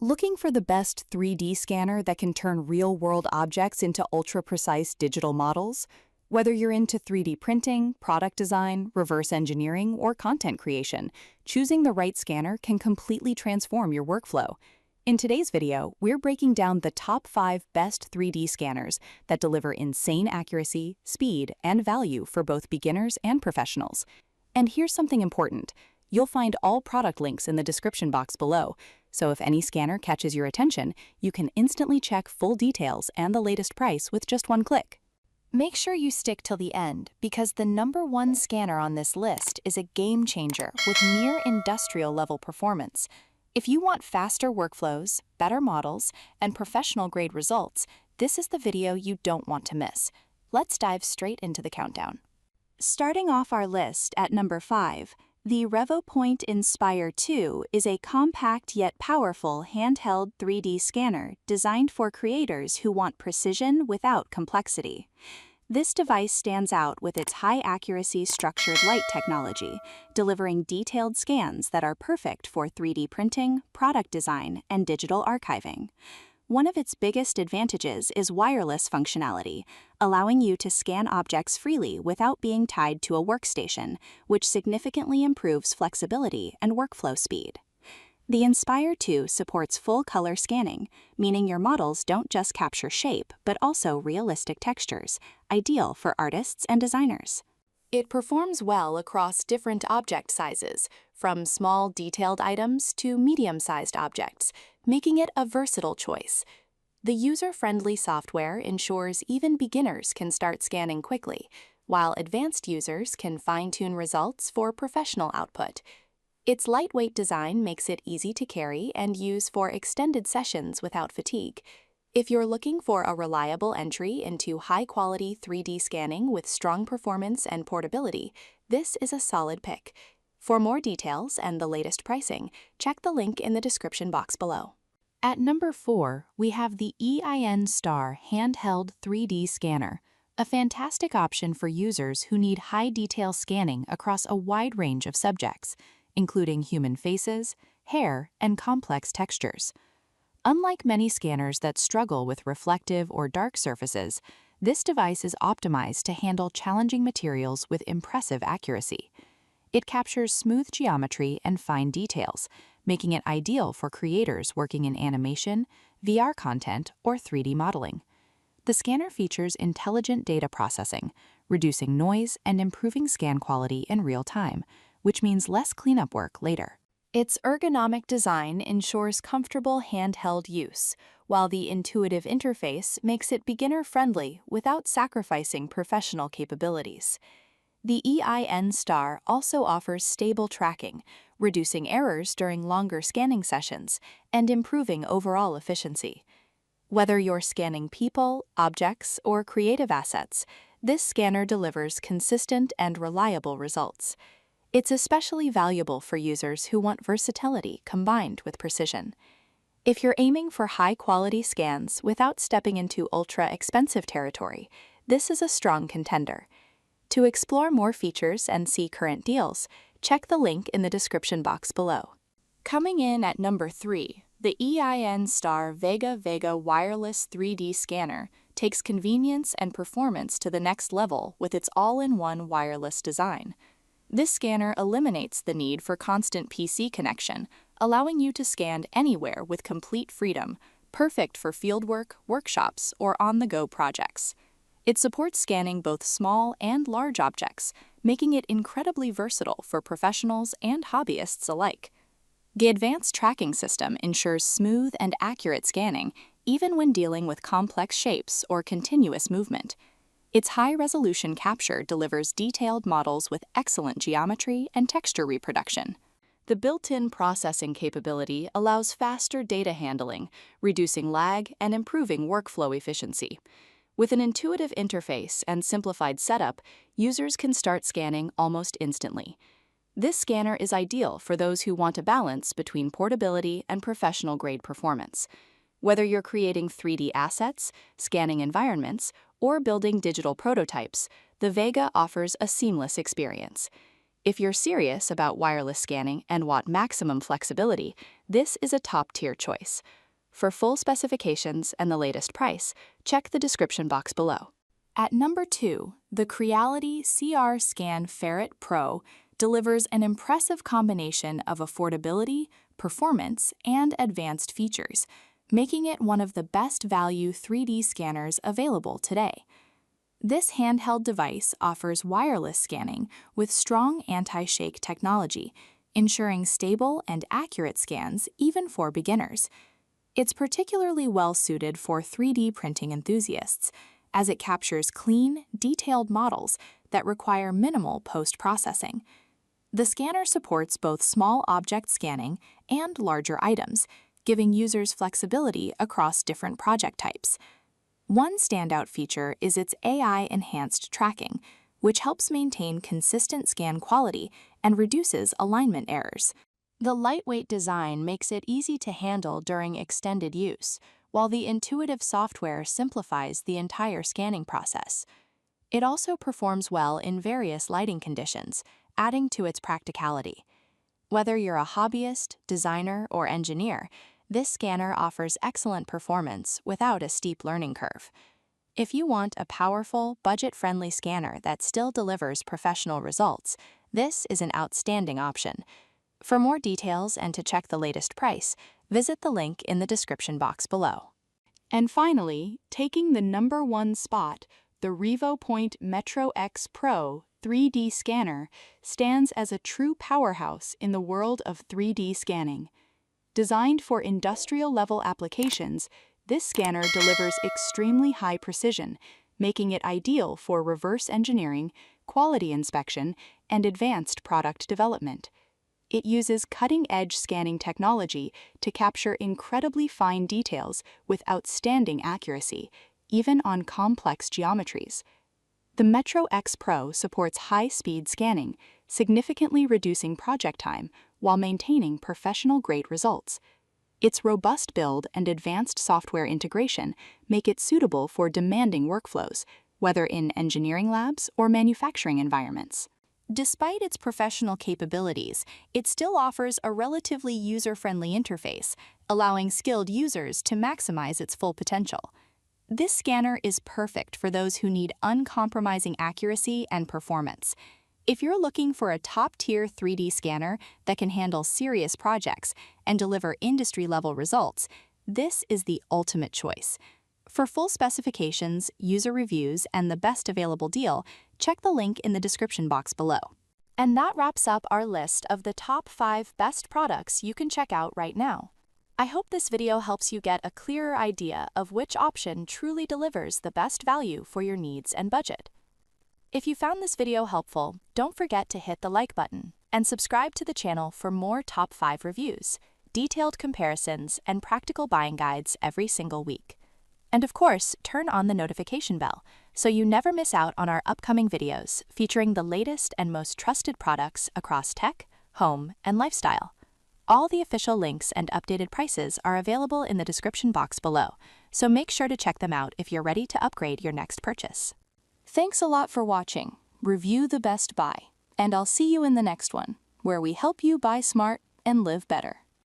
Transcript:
Looking for the best 3D scanner that can turn real-world objects into ultra-precise digital models? Whether you're into 3D printing, product design, reverse engineering, or content creation, choosing the right scanner can completely transform your workflow. In today's video, we're breaking down the top 5 best 3D scanners that deliver insane accuracy, speed, and value for both beginners and professionals. And here's something important. You'll find all product links in the description box below, so if any scanner catches your attention, you can instantly check full details and the latest price with just one click. Make sure you stick till the end, because the #1 scanner on this list is a game changer with near industrial level performance. If you want faster workflows, better models, and professional-grade results, this is the video you don't want to miss. Let's dive straight into the countdown. Starting off our list at number 5, the Revopoint Inspire 2 is a compact yet powerful handheld 3D scanner designed for creators who want precision without complexity. This device stands out with its high-accuracy structured light technology, delivering detailed scans that are perfect for 3D printing, product design, and digital archiving. One of its biggest advantages is wireless functionality, allowing you to scan objects freely without being tied to a workstation, which significantly improves flexibility and workflow speed. The Inspire 2 supports full-color scanning, meaning your models don't just capture shape, but also realistic textures, ideal for artists and designers. It performs well across different object sizes, from small detailed items to medium-sized objects, making it a versatile choice. The user-friendly software ensures even beginners can start scanning quickly, while advanced users can fine-tune results for professional output. Its lightweight design makes it easy to carry and use for extended sessions without fatigue. If you're looking for a reliable entry into high-quality 3D scanning with strong performance and portability, this is a solid pick. For more details and the latest pricing, check the link in the description box below. At number 4, we have the EINSTAR Handheld 3D Scanner, a fantastic option for users who need high-detail scanning across a wide range of subjects, including human faces, hair, and complex textures. Unlike many scanners that struggle with reflective or dark surfaces, this device is optimized to handle challenging materials with impressive accuracy. It captures smooth geometry and fine details, making it ideal for creators working in animation, VR content, or 3D modeling. The scanner features intelligent data processing, reducing noise and improving scan quality in real time, which means less cleanup work later. Its ergonomic design ensures comfortable handheld use, while the intuitive interface makes it beginner-friendly without sacrificing professional capabilities. The EINSTAR also offers stable tracking, reducing errors during longer scanning sessions and improving overall efficiency. Whether you're scanning people, objects, or creative assets, this scanner delivers consistent and reliable results. It's especially valuable for users who want versatility combined with precision. If you're aiming for high-quality scans without stepping into ultra-expensive territory, this is a strong contender. To explore more features and see current deals, check the link in the description box below. Coming in at number 3, the EINSTAR Vega wireless 3D scanner takes convenience and performance to the next level with its all-in-one wireless design. This scanner eliminates the need for constant PC connection, allowing you to scan anywhere with complete freedom, perfect for fieldwork, workshops, or on-the-go projects. It supports scanning both small and large objects, making it incredibly versatile for professionals and hobbyists alike. The advanced tracking system ensures smooth and accurate scanning, even when dealing with complex shapes or continuous movement. Its high-resolution capture delivers detailed models with excellent geometry and texture reproduction. The built-in processing capability allows faster data handling, reducing lag and improving workflow efficiency. With an intuitive interface and simplified setup, users can start scanning almost instantly. This scanner is ideal for those who want a balance between portability and professional-grade performance. Whether you're creating 3D assets, scanning environments, or building digital prototypes, the Vega offers a seamless experience. If you're serious about wireless scanning and want maximum flexibility, this is a top-tier choice. For full specifications and the latest price, check the description box below. At number 2, the Creality CR Scan Ferret Pro delivers an impressive combination of affordability, performance, and advanced features, making it one of the best value 3D scanners available today. This handheld device offers wireless scanning with strong anti-shake technology, ensuring stable and accurate scans even for beginners. It's particularly well-suited for 3D printing enthusiasts, as it captures clean, detailed models that require minimal post-processing. The scanner supports both small object scanning and larger items, giving users flexibility across different project types. One standout feature is its AI-enhanced tracking, which helps maintain consistent scan quality and reduces alignment errors. The lightweight design makes it easy to handle during extended use, while the intuitive software simplifies the entire scanning process. It also performs well in various lighting conditions, adding to its practicality. Whether you're a hobbyist, designer, or engineer, this scanner offers excellent performance without a steep learning curve. If you want a powerful, budget-friendly scanner that still delivers professional results, this is an outstanding option. For more details and to check the latest price, visit the link in the description box below. And finally, taking the number 1 spot, the Revopoint MetroX Pro 3D scanner stands as a true powerhouse in the world of 3D scanning. Designed for industrial-level applications, this scanner delivers extremely high precision, making it ideal for reverse engineering, quality inspection, and advanced product development. It uses cutting-edge scanning technology to capture incredibly fine details with outstanding accuracy, even on complex geometries. The MetroX Pro supports high-speed scanning, significantly reducing project time while maintaining professional-grade results. Its robust build and advanced software integration make it suitable for demanding workflows, whether in engineering labs or manufacturing environments. Despite its professional capabilities, it still offers a relatively user-friendly interface, allowing skilled users to maximize its full potential. This scanner is perfect for those who need uncompromising accuracy and performance. If you're looking for a top-tier 3D scanner that can handle serious projects and deliver industry-level results, this is the ultimate choice. For full specifications, user reviews, and the best available deal, check the link in the description box below. And that wraps up our list of the top 5 best products you can check out right now. I hope this video helps you get a clearer idea of which option truly delivers the best value for your needs and budget. If you found this video helpful, don't forget to hit the like button and subscribe to the channel for more top 5 reviews, detailed comparisons, and practical buying guides every single week. And of course, turn on the notification bell so you never miss out on our upcoming videos featuring the latest and most trusted products across tech, home, and lifestyle. All the official links and updated prices are available in the description box below, so make sure to check them out if you're ready to upgrade your next purchase. Thanks a lot for watching. Review the best buy, and I'll see you in the next one, where we help you buy smart and live better.